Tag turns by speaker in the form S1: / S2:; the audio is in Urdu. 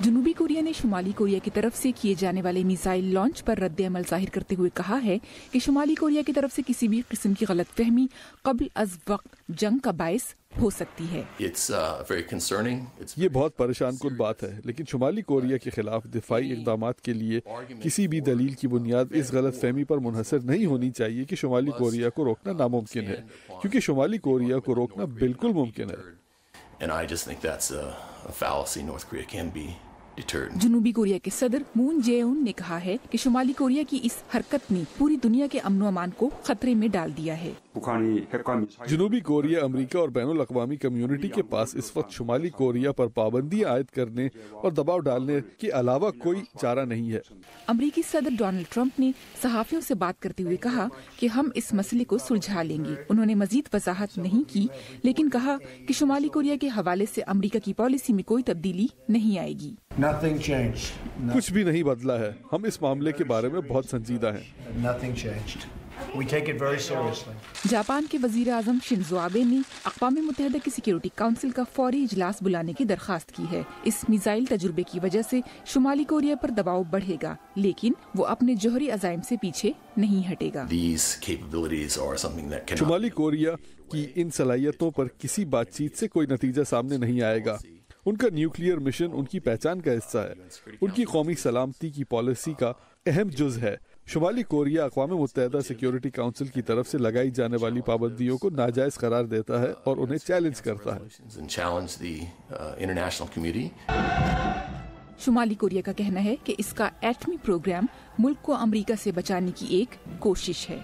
S1: جنوبی کوریا نے شمالی کوریا کی طرف سے کیے جانے والے میزائل لانچ پر رد عمل ظاہر کرتے ہوئے کہا ہے کہ شمالی کوریا کی طرف سے کسی بھی قسم کی غلط فہمی قبل از وقت جنگ کا باعث ہو سکتی ہے۔
S2: یہ بہت پریشان کن بات ہے، لیکن شمالی کوریا کے خلاف دفاعی اقدامات کے لیے کسی بھی دلیل کی بنیاد اس غلط فہمی پر منحصر نہیں ہونی چاہیے کہ شمالی کوریا کو روکنا ناممکن ہے، کیونکہ شمالی کوریا کو روکنا بالکل ممکن ہے۔
S1: جنوبی کوریا کے صدر مون جے ان نے کہا ہے کہ شمالی کوریا کی اس حرکت نے پوری دنیا کے امن و امان کو خطرے میں ڈال دیا ہے۔
S2: جنوبی کوریا امریکہ اور بین الاقوامی کمیونٹی کے پاس اس وقت شمالی کوریا پر پابندیاں عائد کرنے اور دباؤ ڈالنے کے علاوہ کوئی چارہ نہیں ہے۔
S1: امریکی صدر ڈونلڈ ٹرمپ نے صحافیوں سے بات کرتے ہوئے کہا کہ ہم اس مسئلے کو سلجھا لیں گے۔ انہوں نے مزید وضاحت نہیں کی، لیکن کہا کہ شمالی کوریا کے حوالے سے امریکہ کی پالیسی میں کوئی تبدیلی نہیں آئے گی۔
S2: کچھ بھی نہیں بدلا ہے، ہم اس معاملے کے بارے میں بہت سنجیدہ ہیں۔
S1: جاپان کے وزیر اعظم شنزو آبے نے اقوام متحدہ کی سیکیورٹی کونسل کا فوری اجلاس بلانے کی درخواست کی ہے۔ اس میزائل تجربے کی وجہ سے شمالی کوریا پر دباؤ بڑھے گا، لیکن وہ اپنے جوہری عزائم سے پیچھے نہیں ہٹے گا۔
S2: شمالی کوریا کی ان صلاحیتوں پر کسی بات چیت سے کوئی نتیجہ سامنے نہیں آئے گا۔ ان کا نیوکلیئر مشن ان کی پہچان کا حصہ ہے، ان کی قومی سلامتی کی پالیسی کا اہم جز ہے۔ شمالی کوریا اقوام متحدہ سیکیورٹی کونسل کی طرف سے لگائی جانے والی پابندیوں کو ناجائز قرار دیتا ہے اور انہیں چیلنج کرتا ہے۔
S1: شمالی کوریا کا کہنا ہے کہ اس کا ایٹمی پروگرام ملک کو امریکہ سے بچانے کی ایک کوشش ہے۔